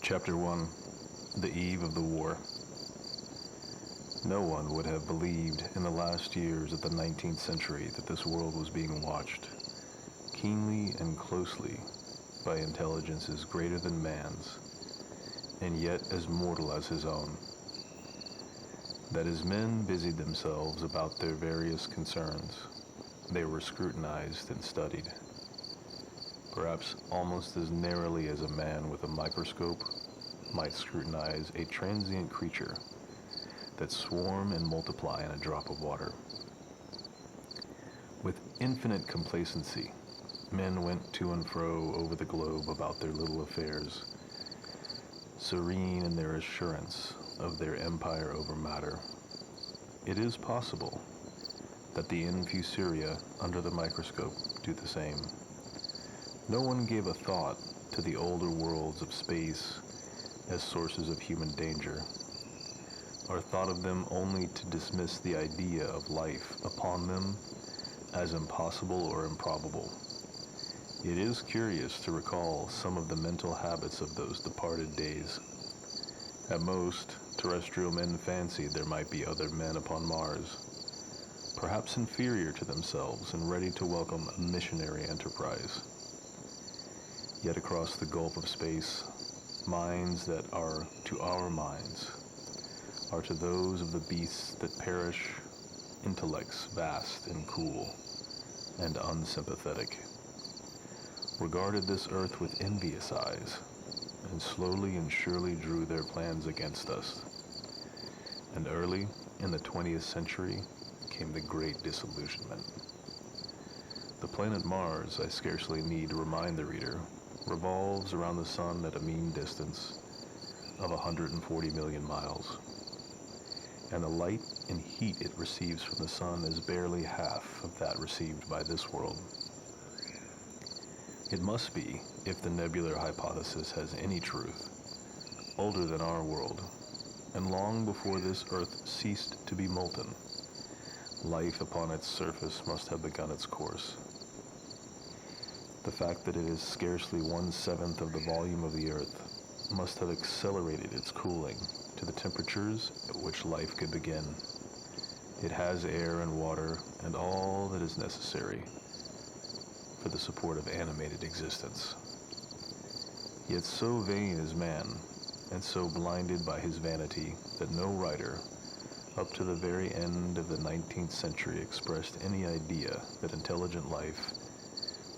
Chapter 1. The Eve of the War. No one would have believed in the last years of the 19th century that this world was being watched, keenly and closely, by intelligences greater than man's, and yet as mortal as his own. That as men busied themselves about their various concerns, they were scrutinized and studied, perhaps almost as narrowly as a man with a microscope might scrutinize a transient creature that swarm and multiply in a drop of water. With infinite complacency, men went to and fro over the globe about their little affairs, serene in their assurance of their empire over matter. It is possible that the infusoria under the microscope do the same. No one gave a thought to the older worlds of space as sources of human danger, or thought of them only to dismiss the idea of life upon them as impossible or improbable. It is curious to recall some of the mental habits of those departed days. At most, terrestrial men fancied there might be other men upon Mars, perhaps inferior to themselves and ready to welcome a missionary enterprise. Yet across the gulf of space, minds that are to our minds are to those of the beasts that perish, intellects vast and cool and unsympathetic, regarded this earth with envious eyes, and slowly and surely drew their plans against us. And early in the 20th century came the Great Disillusionment. The planet Mars, I scarcely need to remind the reader, revolves around the sun at a mean distance of 140 million miles, and the light and heat it receives from the sun is barely half of that received by this world. It must be, if the nebular hypothesis has any truth, older than our world, and long before this earth ceased to be molten, life upon its surface must have begun its course. The fact that it is scarcely 1/7 of the volume of the earth must have accelerated its cooling to the temperatures at which life could begin. It has air and water and all that is necessary for the support of animated existence. Yet so vain is man, and so blinded by his vanity, that no writer, up to the very end of the 19th century, expressed any idea that intelligent life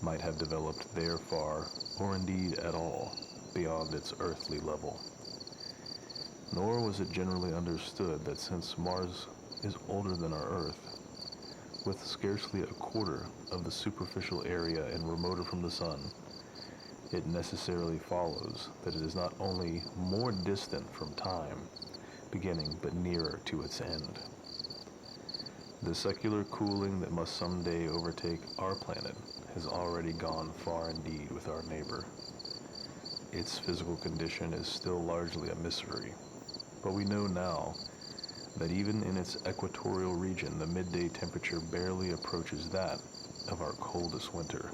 might have developed there far, or indeed at all, beyond its earthly level. Nor was it generally understood that since Mars is older than our Earth, with scarcely a quarter of the superficial area and remoter from the sun, it necessarily follows that it is not only more distant from time beginning, but nearer to its end. The secular cooling that must someday overtake our planet has already gone far indeed with our neighbor. Its physical condition is still largely a mystery, but we know now that even in its equatorial region, the midday temperature barely approaches that of our coldest winter.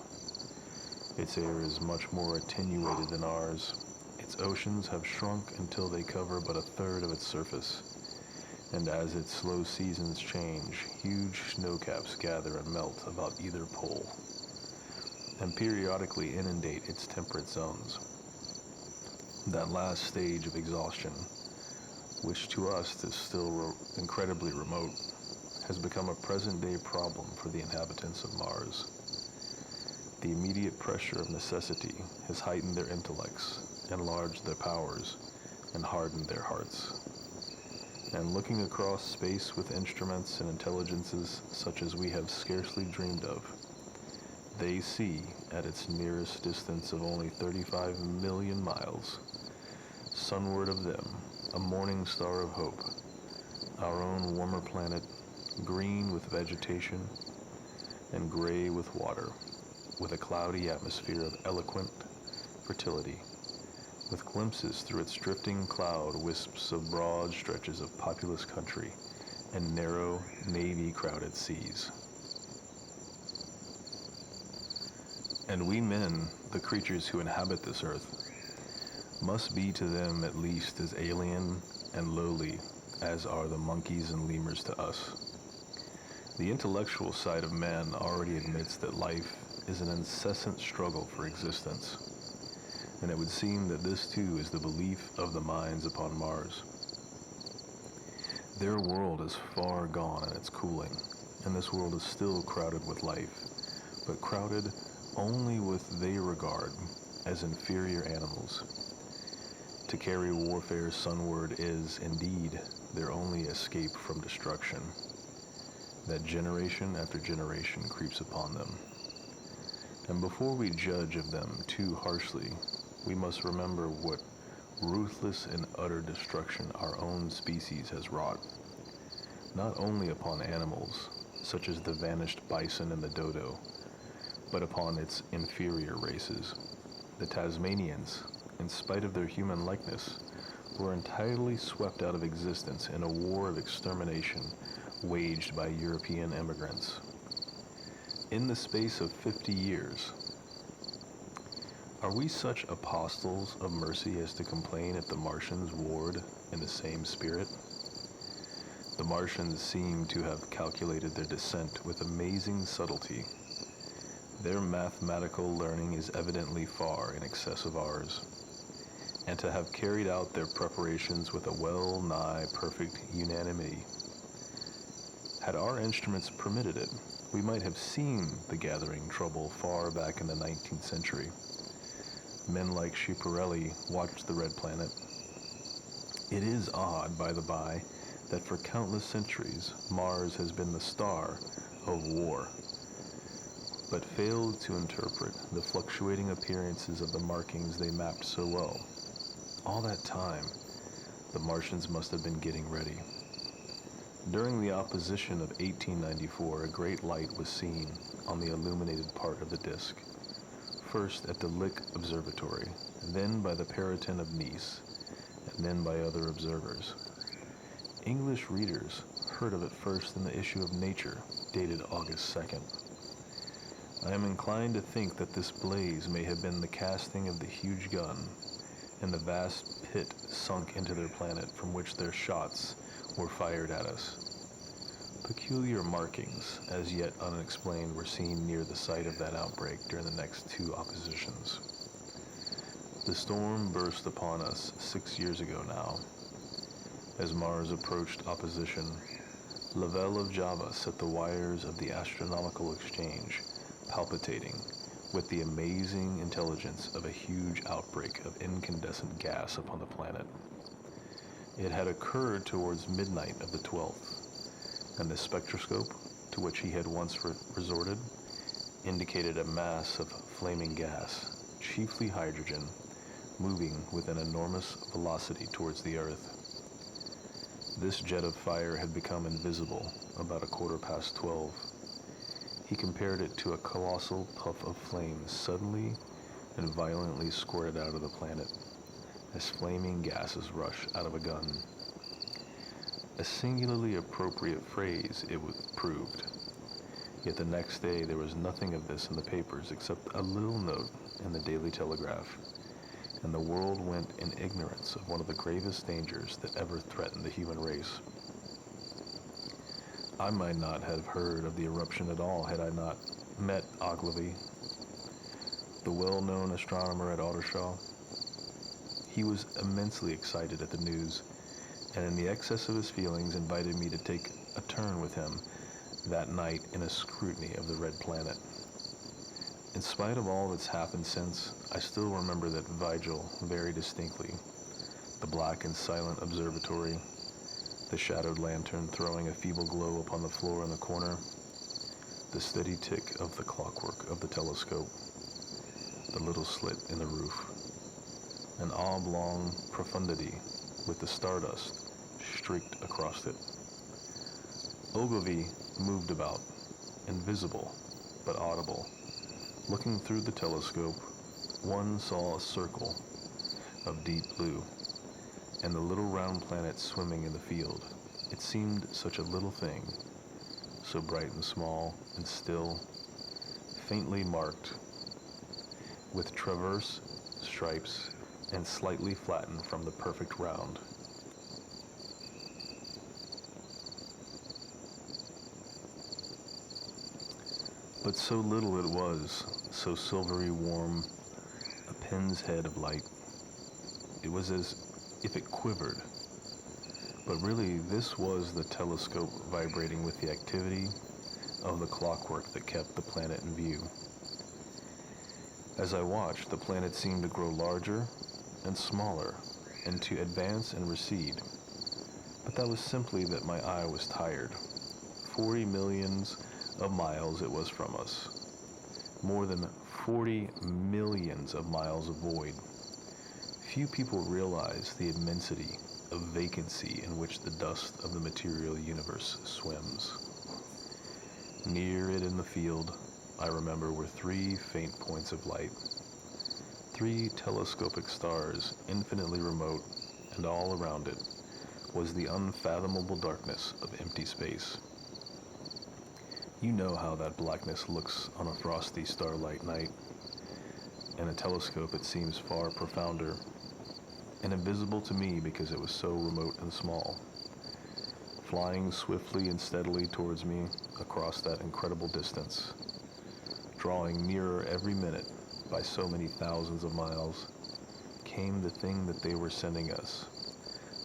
Its air is much more attenuated than ours. Its oceans have shrunk until they cover but 1/3 of its surface, and as its slow seasons change, huge snowcaps gather and melt about either pole, and periodically inundate its temperate zones. That last stage of exhaustion, which to us is still incredibly remote, has become a present-day problem for the inhabitants of Mars. The immediate pressure of necessity has heightened their intellects, enlarged their powers, and hardened their hearts. And looking across space with instruments and intelligences such as we have scarcely dreamed of, they see, at its nearest distance of only 35 million miles, sunward of them, a morning star of hope, our own warmer planet, green with vegetation and gray with water, with a cloudy atmosphere of eloquent fertility, with glimpses through its drifting cloud wisps of broad stretches of populous country and narrow, navy-crowded seas. And we men, the creatures who inhabit this earth, must be to them at least as alien and lowly as are the monkeys and lemurs to us. The intellectual side of man already admits that life is an incessant struggle for existence, and it would seem that this too is the belief of the minds upon Mars. Their world is far gone in its cooling, and this world is still crowded with life, but crowded only with they regard as inferior animals. To carry warfare sunward is, indeed, their only escape from destruction, that generation after generation creeps upon them. And before we judge of them too harshly, we must remember what ruthless and utter destruction our own species has wrought, not only upon animals, such as the vanished bison and the dodo, but upon its inferior races. The Tasmanians, in spite of their human likeness, were entirely swept out of existence in a war of extermination waged by European immigrants. In the space of 50 years, are we such apostles of mercy as to complain if the Martians warred in the same spirit? The Martians seem to have calculated their descent with amazing subtlety. Their mathematical learning is evidently far in excess of ours, and to have carried out their preparations with a well-nigh perfect unanimity. Had our instruments permitted it, we might have seen the gathering trouble far back in the 19th century. Men like Schiaparelli watched the red planet. It is odd, by the by, that for countless centuries Mars has been the star of war, but failed to interpret the fluctuating appearances of the markings they mapped so well. All that time, the Martians must have been getting ready. During the opposition of 1894, a great light was seen on the illuminated part of the disk, first at the Lick Observatory, then by the Periton of Nice, and then by other observers. English readers heard of it first in the issue of Nature, dated August 2nd. I am inclined to think that this blaze may have been the casting of the huge gun and the vast pit sunk into their planet from which their shots were fired at us. Peculiar markings, as yet unexplained, were seen near the site of that outbreak during the next two oppositions. The storm burst upon us 6 years ago now. As Mars approached opposition, Lavelle of Java set the wires of the astronomical exchange palpitating with the amazing intelligence of a huge outbreak of incandescent gas upon the planet. It had occurred towards midnight of the 12th, and the spectroscope, to which he had once resorted, indicated a mass of flaming gas, chiefly hydrogen, moving with an enormous velocity towards the Earth. This jet of fire had become invisible about 12:15. He compared it to a colossal puff of flame suddenly and violently squirted out of the planet, as flaming gases rush out of a gun. A singularly appropriate phrase it proved. Yet the next day there was nothing of this in the papers except a little note in the Daily Telegraph, and the world went in ignorance of one of the gravest dangers that ever threatened the human race. I might not have heard of the eruption at all had I not met Ogilvy, the well-known astronomer at Ottershaw. He was immensely excited at the news, and in the excess of his feelings invited me to take a turn with him that night in a scrutiny of the red planet. In spite of all that's happened since, I still remember that vigil very distinctly. The black and silent observatory, the shadowed lantern throwing a feeble glow upon the floor in the corner, the steady tick of the clockwork of the telescope, the little slit in the roof, an oblong profundity with the stardust streaked across it. Ogilvy moved about, invisible but audible. Looking through the telescope, one saw a circle of deep blue, and the little round planet swimming in the field. It seemed such a little thing, so bright and small and still, faintly marked with transverse stripes and slightly flattened from the perfect round. But so little it was, so silvery warm, a pin's head of light. It was as if it quivered. But really, this was the telescope vibrating with the activity of the clockwork that kept the planet in view. As I watched, the planet seemed to grow larger and smaller, and to advance and recede. But that was simply that my eye was tired. 40 millions of miles it was from us. More than 40 millions of miles of void. Few people realize the immensity of vacancy in which the dust of the material universe swims. Near it in the field, I remember, were 3 faint points of light. 3 telescopic stars, infinitely remote, and all around it was the unfathomable darkness of empty space. You know how that blackness looks on a frosty starlight night. In a telescope it seems far profounder, and invisible to me because it was so remote and small, flying swiftly and steadily towards me across that incredible distance, drawing nearer every minute by so many thousands of miles, came the thing that they were sending us,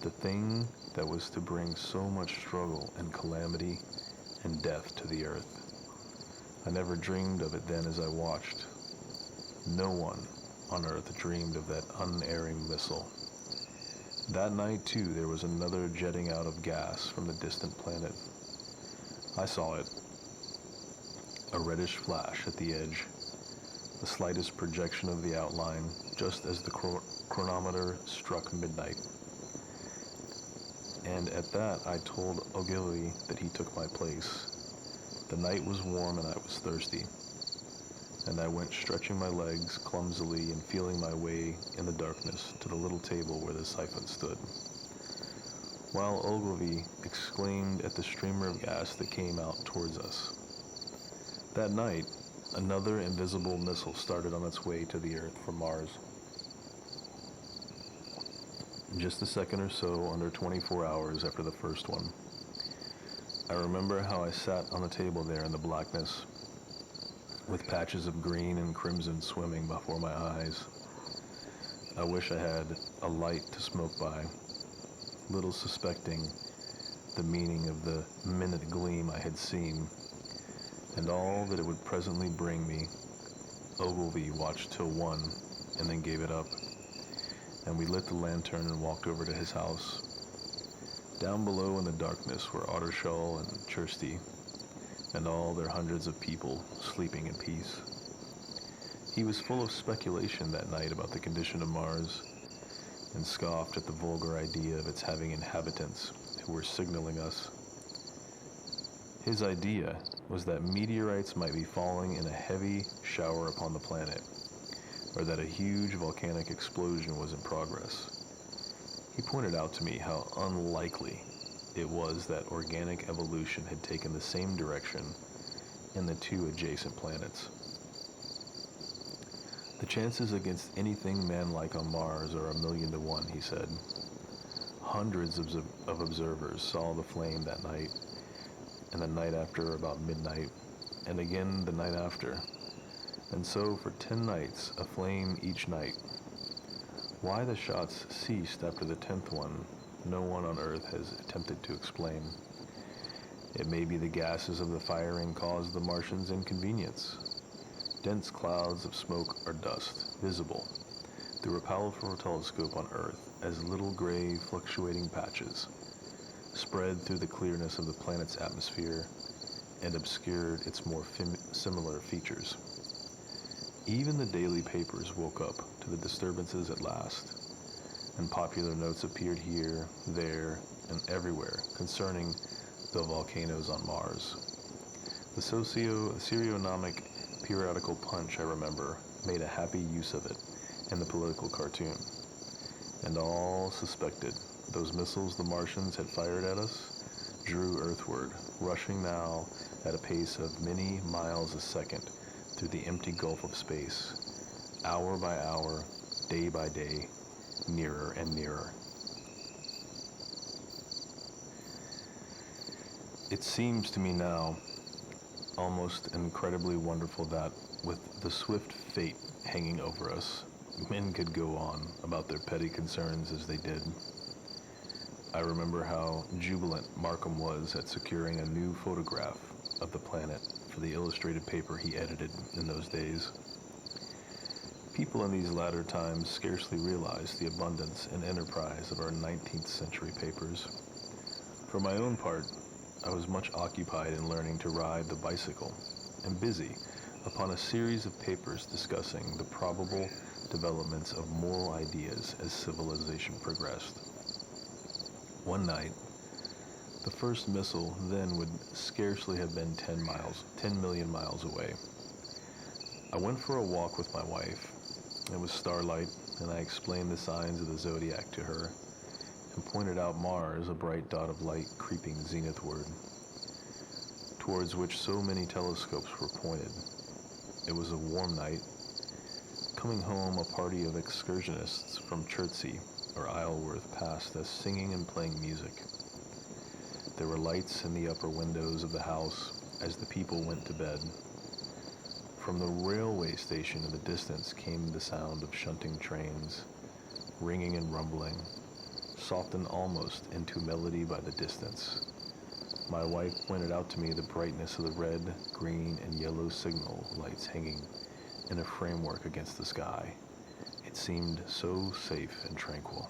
the thing that was to bring so much struggle and calamity and death to the earth. I never dreamed of it then as I watched. No one on earth dreamed of that unerring missile. That night, too, there was another jetting out of gas from the distant planet. I saw it, a reddish flash at the edge, the slightest projection of the outline, just as the chronometer struck midnight. And at that, I told Ogilvy that he took my place. The night was warm and I was thirsty, and I went stretching my legs clumsily and feeling my way in the darkness to the little table where the siphon stood, while Ogilvy exclaimed at the streamer of gas that came out towards us. That night, another invisible missile started on its way to the Earth from Mars. Just a second or so under 24 hours after the first one. I remember how I sat on the table there in the blackness, with patches of green and crimson swimming before my eyes. I wish I had a light to smoke by, little suspecting the meaning of the minute gleam I had seen, and all that it would presently bring me. Ogilvy watched till 1, and then gave it up, and we lit the lantern and walked over to his house. Down below in the darkness were Ottershaw and Kirsty, and all their hundreds of people sleeping in peace. He was full of speculation that night about the condition of Mars, and scoffed at the vulgar idea of its having inhabitants who were signaling us. His idea was that meteorites might be falling in a heavy shower upon the planet, or that a huge volcanic explosion was in progress. He pointed out to me how unlikely it was that organic evolution had taken the same direction in the 2 adjacent planets. The chances against anything man-like on Mars are 1,000,000 to 1, he said. Hundreds of observers saw the flame that night, and the night after about midnight, and again the night after, and so for 10 nights, a flame each night. Why the shots ceased after the 10th one, no one on Earth has attempted to explain. It may be the gases of the firing caused the Martians inconvenience. Dense clouds of smoke or dust, visible through a powerful telescope on Earth as little gray fluctuating patches, spread through the clearness of the planet's atmosphere and obscured its more similar features. Even the daily papers woke up to the disturbances at last, and popular notes appeared here, there, and everywhere concerning the volcanoes on Mars. The Serionomic periodical Punch, I remember, made a happy use of it in the political cartoon, and all suspected those missiles the Martians had fired at us drew earthward, rushing now at a pace of many miles a second through the empty gulf of space, hour by hour, day by day, nearer and nearer. It seems to me now almost incredibly wonderful that, with the swift fate hanging over us, men could go on about their petty concerns as they did. I remember how jubilant Markham was at securing a new photograph of the planet for the illustrated paper he edited in those days. People in these latter times scarcely realize the abundance and enterprise of our 19th century papers. For my own part, I was much occupied in learning to ride the bicycle and busy upon a series of papers discussing the probable developments of moral ideas as civilization progressed. One night, the first missile then would scarcely have been 10 million miles away. I went for a walk with my wife. It was starlight, and I explained the signs of the zodiac to her and pointed out Mars, a bright dot of light creeping zenithward, towards which so many telescopes were pointed. It was a warm night. Coming home, a party of excursionists from Chertsey or Isleworth passed us singing and playing music. There were lights in the upper windows of the house as the people went to bed. From the railway station in the distance came the sound of shunting trains, ringing and rumbling, softened almost into melody by the distance. My wife pointed out to me the brightness of the red, green, and yellow signal lights hanging in a framework against the sky. It seemed so safe and tranquil.